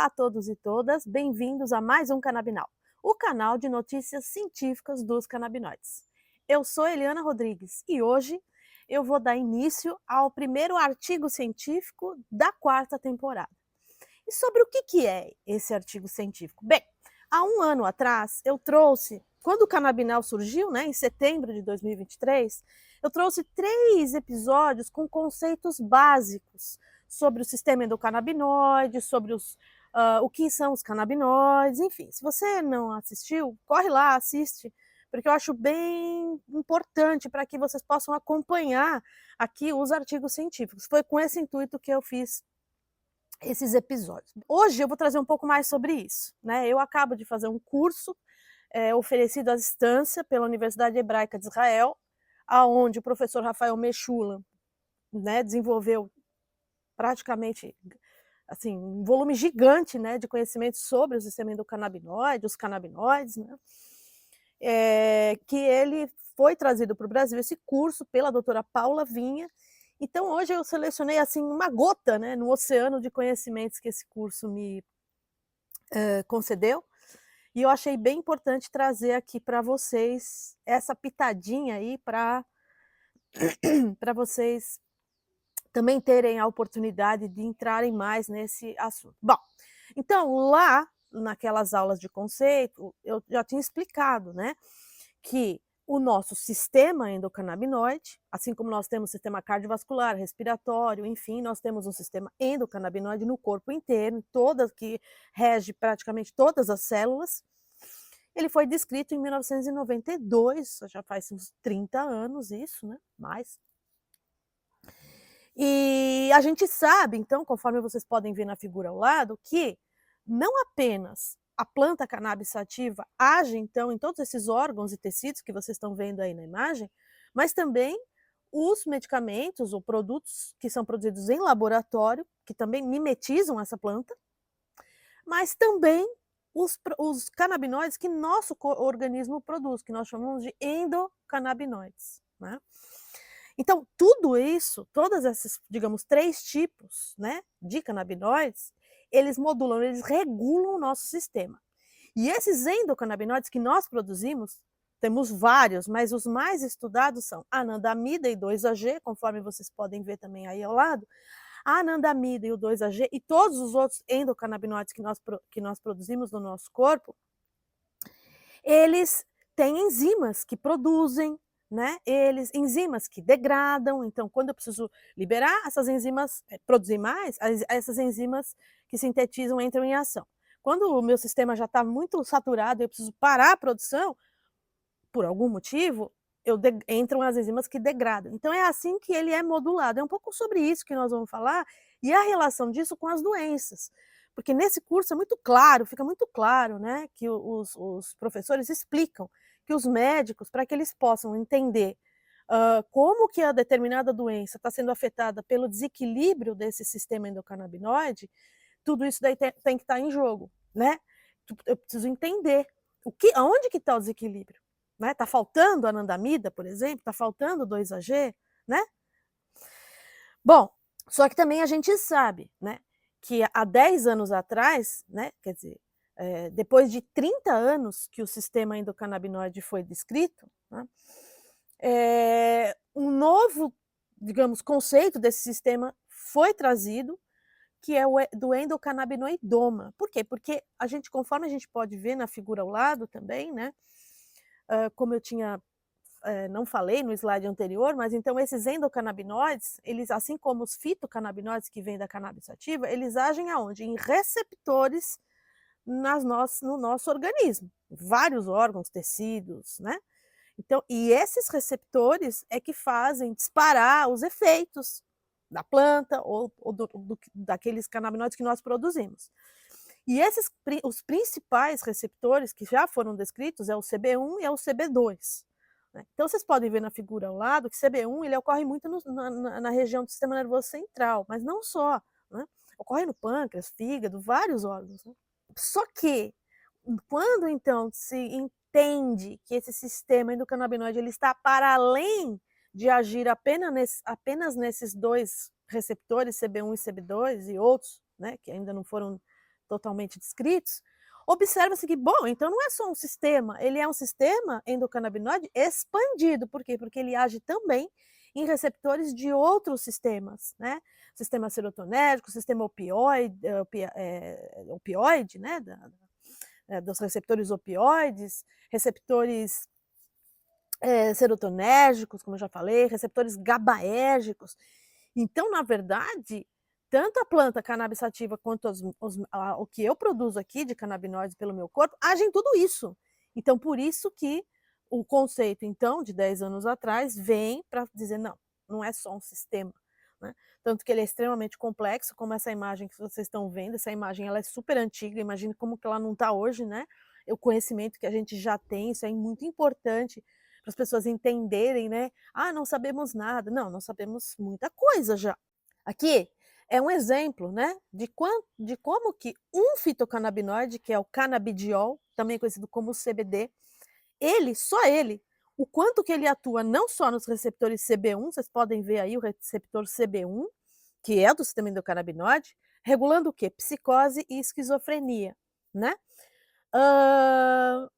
Olá a todos e todas, bem-vindos a mais um Canabinal, o canal de notícias científicas dos canabinoides. Eu sou Eliana Rodrigues e hoje eu vou dar início ao primeiro artigo científico da quarta temporada. E sobre o que é esse artigo científico? Bem, há um ano atrás eu trouxe, quando o Canabinal surgiu, em setembro de 2023, eu trouxe 3 episódios com conceitos básicos sobre o sistema endocannabinoide, sobre o que são os canabinoides, enfim. Se você não assistiu, corre lá, assiste, porque eu acho bem importante para que vocês possam acompanhar aqui os artigos científicos. Foi com esse intuito que eu fiz esses episódios. Hoje eu vou trazer um pouco mais sobre isso, Eu acabo de fazer um curso oferecido à distância pela Universidade Hebraica de Israel, aonde o professor Rafael Mechulam, desenvolveu praticamente assim, um volume gigante, de conhecimentos sobre o sistema endocannabinoide, os canabinoides, que ele foi trazido para o Brasil, esse curso, pela doutora Paula Vinha. Então, hoje eu selecionei assim uma gota, no oceano de conhecimentos que esse curso me concedeu, e eu achei bem importante trazer aqui para vocês essa pitadinha aí para vocês também terem a oportunidade de entrarem mais nesse assunto. Bom, então lá naquelas aulas de conceito, eu já tinha explicado, que o nosso sistema endocannabinoide, assim como nós temos sistema cardiovascular, respiratório, enfim, nós temos um sistema endocannabinoide no corpo inteiro, que rege praticamente todas as células. Ele foi descrito em 1992, já faz uns 30 anos isso, Mais. E a gente sabe, então, conforme vocês podem ver na figura ao lado, que não apenas a planta cannabis sativa age, então, em todos esses órgãos e tecidos que vocês estão vendo aí na imagem, mas também os medicamentos ou produtos que são produzidos em laboratório, que também mimetizam essa planta, mas também os canabinoides que nosso organismo produz, que nós chamamos de endocannabinoides, Então, tudo isso, todos esses, digamos, 3 tipos, de canabinoides, eles modulam, eles regulam o nosso sistema. E esses endocannabinoides que nós produzimos, temos vários, mas os mais estudados são a anandamida e 2-AG, conforme vocês podem ver também aí ao lado, a anandamida e o 2-AG e todos os outros endocannabinoides que nós produzimos no nosso corpo, eles têm enzimas que produzem, enzimas que degradam. Então, quando eu preciso liberar essas enzimas, produzir mais, essas enzimas que sintetizam entram em ação. Quando o meu sistema já está muito saturado e eu preciso parar a produção, por algum motivo, entram as enzimas que degradam. Então, é assim que ele é modulado. É um pouco sobre isso que nós vamos falar e a relação disso com as doenças. Porque nesse curso é muito claro, fica muito claro, que os professores explicam que os médicos, para que eles possam entender como que a determinada doença está sendo afetada pelo desequilíbrio desse sistema endocannabinoide, tudo isso daí tem que estar em jogo, Eu preciso entender aonde que está o desequilíbrio, Está faltando anandamida, por exemplo, está faltando 2-AG, Bom, só que também a gente sabe, que há 10 anos atrás, quer dizer, depois de 30 anos que o sistema endocannabinoide foi descrito, um novo, digamos, conceito desse sistema foi trazido, que é do endocannabinoidoma. Por quê? Porque conforme a gente pode ver na figura ao lado também, como eu tinha não falei no slide anterior, mas então esses endocannabinoides, eles, assim como os fitocannabinoides que vêm da cannabis sativa, eles agem aonde? Em receptores no nosso organismo, vários órgãos, tecidos, Então, e esses receptores é que fazem disparar os efeitos da planta ou daqueles canabinoides que nós produzimos. E os principais receptores que já foram descritos é o CB1 e é o CB2. Então, vocês podem ver na figura ao lado que CB1 ele ocorre muito na região do sistema nervoso central, mas não só. Ocorre no pâncreas, fígado, vários órgãos. Só que, quando então se entende que esse sistema endocannabinoide ele está para além de agir apenas nesses 2 receptores, CB1 e CB2, e outros, que ainda não foram totalmente descritos, observa-se que, bom, então não é só um sistema, ele é um sistema endocannabinoide expandido. Por quê? Porque ele age também em receptores de outros sistemas, né? Sistema serotonérgico, sistema opioide, né? Dos receptores opioides, receptores serotonérgicos, como eu já falei, receptores GABAérgicos. Então, na verdade, tanto a planta cannabis sativa quanto o que eu produzo aqui de canabinoides pelo meu corpo, agem tudo isso. Então, por isso que o conceito, então, de 10 anos atrás, vem para dizer, não, não é só um sistema, né? Tanto que ele é extremamente complexo, como essa imagem que vocês estão vendo, essa imagem ela é super antiga, imagine como que ela não está hoje, né? O conhecimento que a gente já tem, isso é muito importante para as pessoas entenderem, né? Ah, não sabemos nada. Não, não sabemos muita coisa já. Aqui é um exemplo, né, de como que um fitocannabinoide, que é o canabidiol, também conhecido como CBD, só ele, o quanto que ele atua não só nos receptores CB1, vocês podem ver aí o receptor CB1, que é do sistema endocannabinoide, regulando o quê? Psicose e esquizofrenia, né?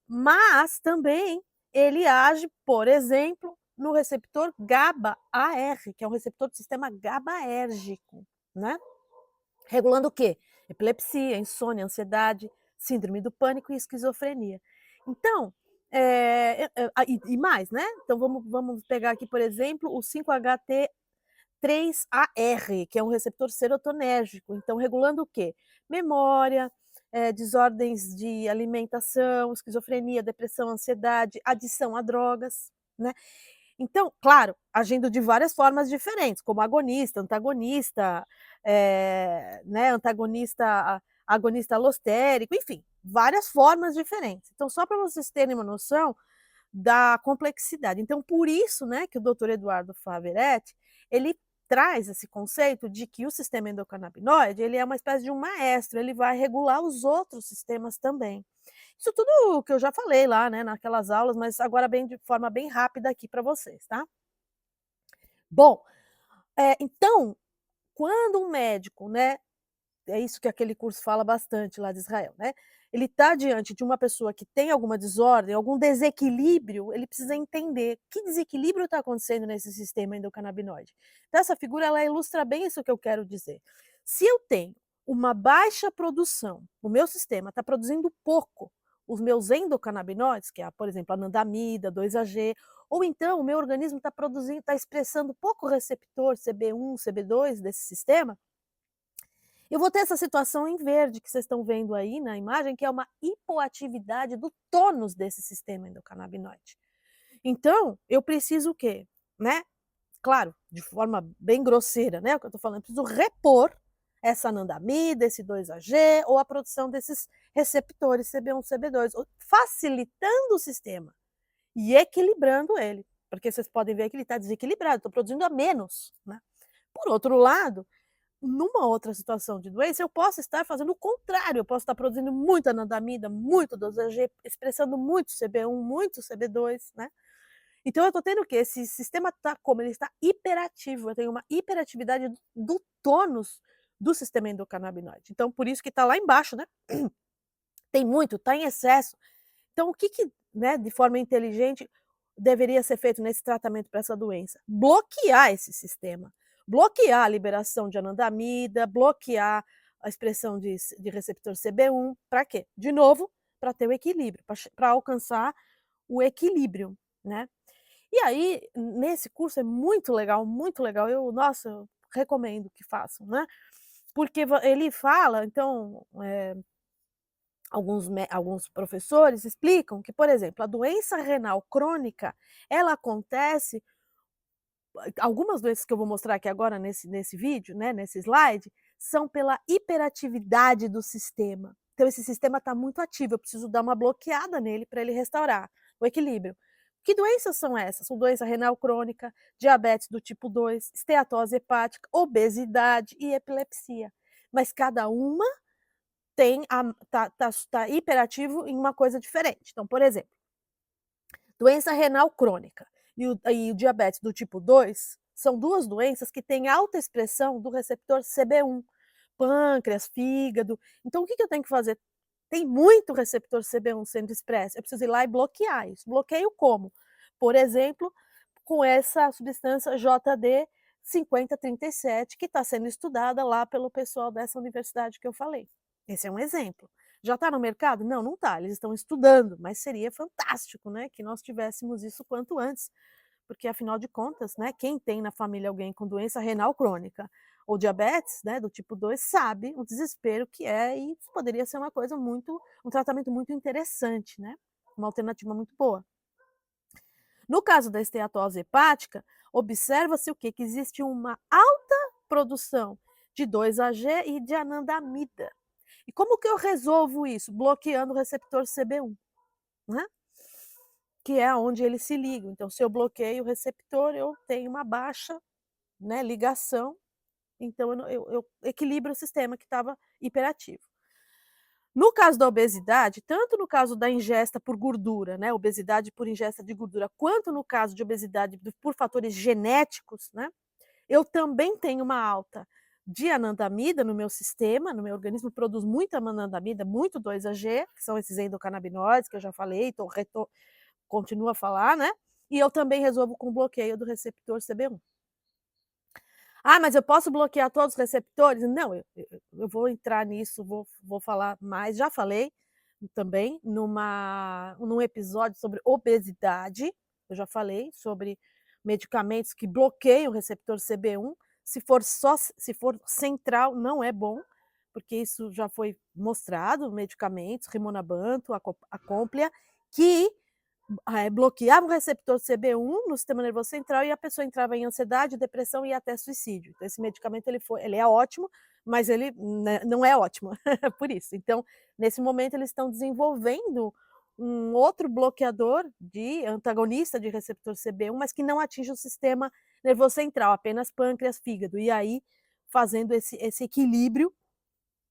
Mas também ele age, por exemplo, no receptor GABA-AR, que é um receptor do sistema GABAérgico, né? Regulando o quê? Epilepsia, insônia, ansiedade, síndrome do pânico e esquizofrenia. Então, e mais, né? Então vamos pegar aqui, por exemplo, o 5-HT3AR, que é um receptor serotonérgico. Então, regulando o quê? Memória, desordens de alimentação, esquizofrenia, depressão, ansiedade, adição a drogas, né? Então, claro, agindo de várias formas diferentes, como agonista, antagonista, né, agonista alostérico, enfim, várias formas diferentes. Então, só para vocês terem uma noção da complexidade. Então, por isso, né, que o doutor Eduardo Favoretti, ele traz esse conceito de que o sistema endocannabinoide, ele é uma espécie de um maestro, ele vai regular os outros sistemas também. Isso tudo o que eu já falei lá, né, naquelas aulas, mas agora bem de forma bem rápida aqui para vocês, tá? Bom, então, quando um médico, né, é isso que aquele curso fala bastante lá de Israel, né? Ele está diante de uma pessoa que tem alguma desordem, algum desequilíbrio, ele precisa entender que desequilíbrio está acontecendo nesse sistema endocannabinoide. Então, essa figura ela ilustra bem isso que eu quero dizer. Se eu tenho uma baixa produção, o meu sistema está produzindo pouco, os meus endocannabinoides, que é, por exemplo, anandamida, 2-AG, ou então o meu organismo está produzindo, está expressando pouco receptor CB1, CB2 desse sistema, eu vou ter essa situação em verde que vocês estão vendo aí na imagem, que é uma hipoatividade do tônus desse sistema endocannabinoide. Então, eu preciso o quê? Né? Claro, de forma bem grosseira, né? O que eu estou falando, eu preciso repor essa anandamida, esse 2-AG, ou a produção desses receptores CB1, CB2, facilitando o sistema e equilibrando ele. Porque vocês podem ver que ele está desequilibrado, estou produzindo a menos. Né? Por outro lado, numa outra situação de doença, eu posso estar fazendo o contrário, eu posso estar produzindo muita anandamida, muito 2-AG, expressando muito CB1, muito CB2, né? Então eu estou tendo o quê? Esse sistema está como? Ele está hiperativo, eu tenho uma hiperatividade do tônus do sistema endocannabinoide. Então por isso que está lá embaixo, né? Tem muito, está em excesso. Então o que, né, de forma inteligente, deveria ser feito nesse tratamento para essa doença? Bloquear esse sistema. Bloquear a liberação de anandamida, bloquear a expressão de receptor CB1. Para quê? De novo, para ter o equilíbrio, para alcançar o equilíbrio, né? E aí, nesse curso é muito legal. Nossa, eu recomendo que façam, né? Porque ele fala, então, alguns professores explicam que, por exemplo, a doença renal crônica, ela acontece, algumas doenças que eu vou mostrar aqui agora nesse vídeo, né, nesse slide, são pela hiperatividade do sistema. Então esse sistema está muito ativo, eu preciso dar uma bloqueada nele para ele restaurar o equilíbrio. Que doenças são essas? São doença renal crônica, diabetes do tipo 2, esteatose hepática, obesidade e epilepsia. Mas cada uma tá hiperativo em uma coisa diferente. Então, por exemplo, doença renal crônica e o diabetes do tipo 2 são duas doenças que têm alta expressão do receptor CB1. pâncreas, fígado. Então o que que eu tenho que fazer? Tem muito receptor CB1 sendo expresso, eu preciso ir lá e bloquear isso. Bloqueio como? Por exemplo, com essa substância JD 5037, que está sendo estudada lá pelo pessoal dessa universidade que eu falei. Esse é um exemplo. Já está no mercado? Não, não está. Eles estão estudando, mas seria fantástico, né, que nós tivéssemos isso quanto antes, porque afinal de contas, né, quem tem na família alguém com doença renal crônica ou diabetes, né, do tipo 2, sabe o desespero que é, e isso poderia ser uma coisa muito, um tratamento muito interessante, né, uma alternativa muito boa. No caso da esteatose hepática, observa-se o quê? Que existe uma alta produção de 2-AG e de anandamida. E como que eu resolvo isso? Bloqueando o receptor CB1, né? Que é onde eles se ligam. Então, se eu bloqueio o receptor, eu tenho uma baixa, né, ligação, então eu equilibro o sistema que estava hiperativo. No caso da obesidade, tanto no caso da ingesta por gordura, né, obesidade por ingesta de gordura, quanto no caso de obesidade por fatores genéticos, né, eu também tenho uma alta de anandamida no meu sistema, no meu organismo produz muita anandamida, muito 2-AG, que são esses endocannabinoides que eu já falei, continuo a falar, né, e eu também resolvo com bloqueio do receptor CB1. Ah, mas eu posso bloquear todos os receptores? Não, eu vou entrar nisso, vou falar mais, já falei também num episódio sobre obesidade, eu já falei sobre medicamentos que bloqueiam o receptor CB1, se for central não é bom, porque isso já foi mostrado, medicamentos, Rimonabant, Acomplia, que bloqueava o receptor CB1 no sistema nervoso central e a pessoa entrava em ansiedade, depressão e até suicídio. Então esse medicamento ele é ótimo, mas ele, né, não é ótimo, por isso. Então, nesse momento eles estão desenvolvendo um outro bloqueador de antagonista de receptor CB1, mas que não atinge o sistema nervoso central, apenas pâncreas, fígado. E aí fazendo esse equilíbrio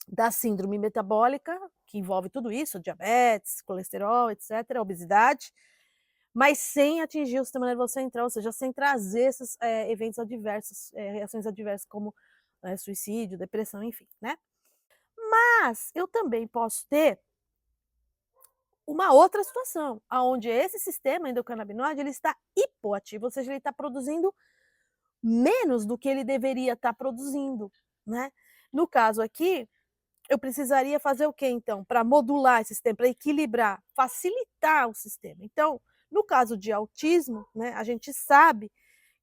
da síndrome metabólica, que envolve tudo isso, diabetes, colesterol, etc., obesidade, mas sem atingir o sistema nervoso central, ou seja, sem trazer esses eventos adversos, reações adversas como suicídio, depressão, enfim, né? Mas eu também posso ter uma outra situação, onde esse sistema endocannabinoide ele está hipoativo, ou seja, ele está produzindo menos do que ele deveria estar produzindo, né? No caso aqui, eu precisaria fazer o que então? Para modular esse sistema, para equilibrar, facilitar o sistema. Então, no caso de autismo, né, a gente sabe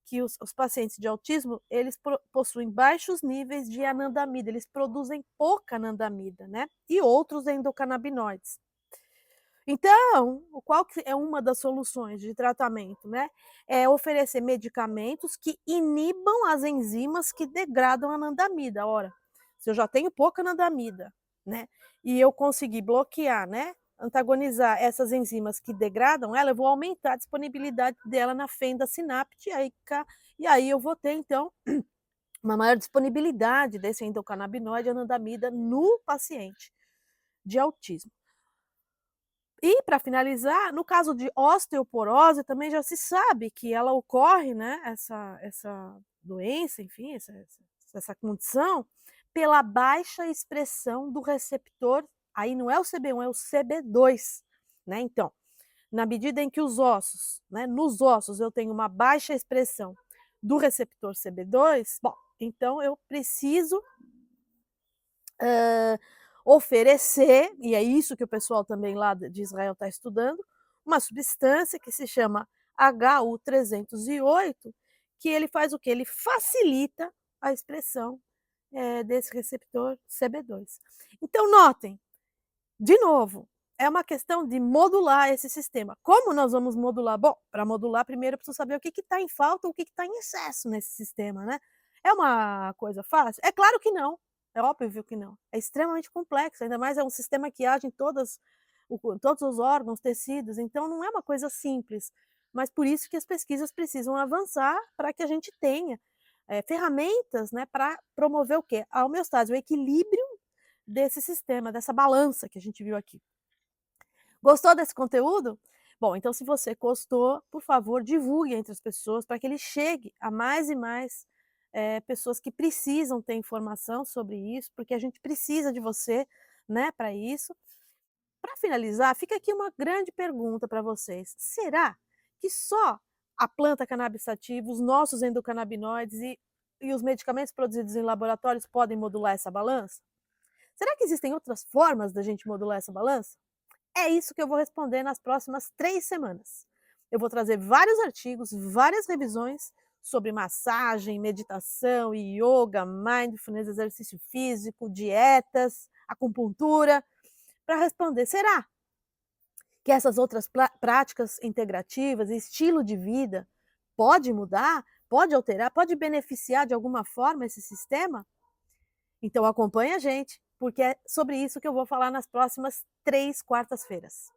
que os pacientes de autismo, eles possuem baixos níveis de anandamida, eles produzem pouca anandamida, né? E outros endocannabinoides. Então, qual que é uma das soluções de tratamento, né? É oferecer medicamentos que inibam as enzimas que degradam a anandamida. Ora, se eu já tenho pouca anandamida, né? E eu conseguir bloquear, né? Antagonizar essas enzimas que degradam ela, eu vou aumentar a disponibilidade dela na fenda sináptica e aí eu vou ter, então, uma maior disponibilidade desse endocannabinoide anandamida no paciente de autismo. E para finalizar, no caso de osteoporose também já se sabe que ela ocorre, né, essa doença, enfim, essa condição, pela baixa expressão do receptor, aí não é o CB1, é o CB2, né, então, na medida em que os ossos, né, nos ossos eu tenho uma baixa expressão do receptor CB2, bom, então eu preciso oferecer, e é isso que o pessoal também lá de Israel está estudando, uma substância que se chama HU308, que ele faz o que? Ele facilita a expressão desse receptor CB2. Então, notem, de novo, é uma questão de modular esse sistema. Como nós vamos modular? Bom, para modular, primeiro eu preciso saber o que está em falta, o que está em excesso nesse sistema, né? É uma coisa fácil? É claro que não. É óbvio que não. É extremamente complexo, ainda mais é um sistema que age em todos os órgãos, tecidos, então não é uma coisa simples. Mas por isso que as pesquisas precisam avançar para que a gente tenha ferramentas, né, para promover o quê? A homeostase, o equilíbrio desse sistema, dessa balança que a gente viu aqui. Gostou desse conteúdo? Bom, então se você gostou, por favor, divulgue entre as pessoas para que ele chegue a mais e mais pessoas que precisam ter informação sobre isso, porque a gente precisa de você, né, para isso. Para finalizar, fica aqui uma grande pergunta para vocês: será que só a planta cannabis sativa, os nossos endocannabinoides e os medicamentos produzidos em laboratórios podem modular essa balança? Será que existem outras formas da gente modular essa balança? É isso que eu vou responder nas próximas 3 semanas. Eu vou trazer vários artigos, várias revisões sobre massagem, meditação, yoga, mindfulness, exercício físico, dietas, acupuntura, para responder: será que essas outras práticas integrativas, estilo de vida, pode mudar, pode alterar, pode beneficiar de alguma forma esse sistema? Então acompanhe a gente, porque é sobre isso que eu vou falar nas próximas 3 quartas-feiras.